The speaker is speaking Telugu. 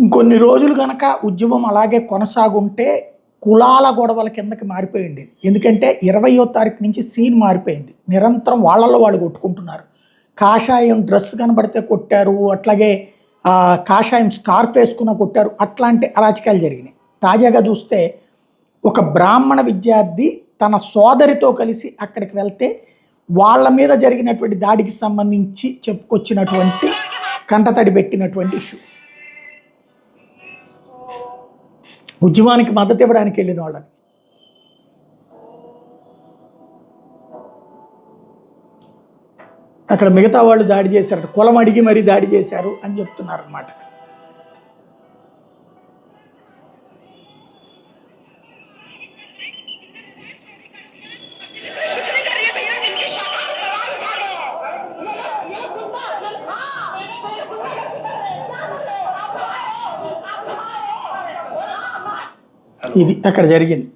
ఇంకొన్ని రోజులు గనక ఉద్యమం అలాగే కొనసాగుంటే కులాల గొడవల కిందకి మారిపోయి ఉండేది. ఎందుకంటే 20వ తారీఖు నుంచి సీన్ మారిపోయింది. నిరంతరం వాళ్ళలో వాళ్ళు కొట్టుకుంటున్నారు. కాషాయం డ్రెస్ కనబడితే కొట్టారు. అట్లాగే కాషాయం స్కార్ఫ్ వేసుకున్న కొట్టారు. అట్లాంటి అరాచకాలు జరిగినాయి. తాజాగా చూస్తే ఒక బ్రాహ్మణ విద్యార్థి తన సోదరితో కలిసి అక్కడికి వెళ్తే వాళ్ళ మీద జరిగినటువంటి దాడికి సంబంధించి చెప్పుకొచ్చినటువంటి కంటతడి పెట్టినటువంటి ఇష్యూ. ఉద్యమానికి మద్దతు ఇవ్వడానికి వెళ్ళిన వాళ్ళని అక్కడ మిగతా వాళ్ళు దాడి చేశారట, కులం అడిగి మరీ దాడి చేశారు అని చెప్తున్నారు అన్నమాట. ఇది అక్కడ జరిగింది.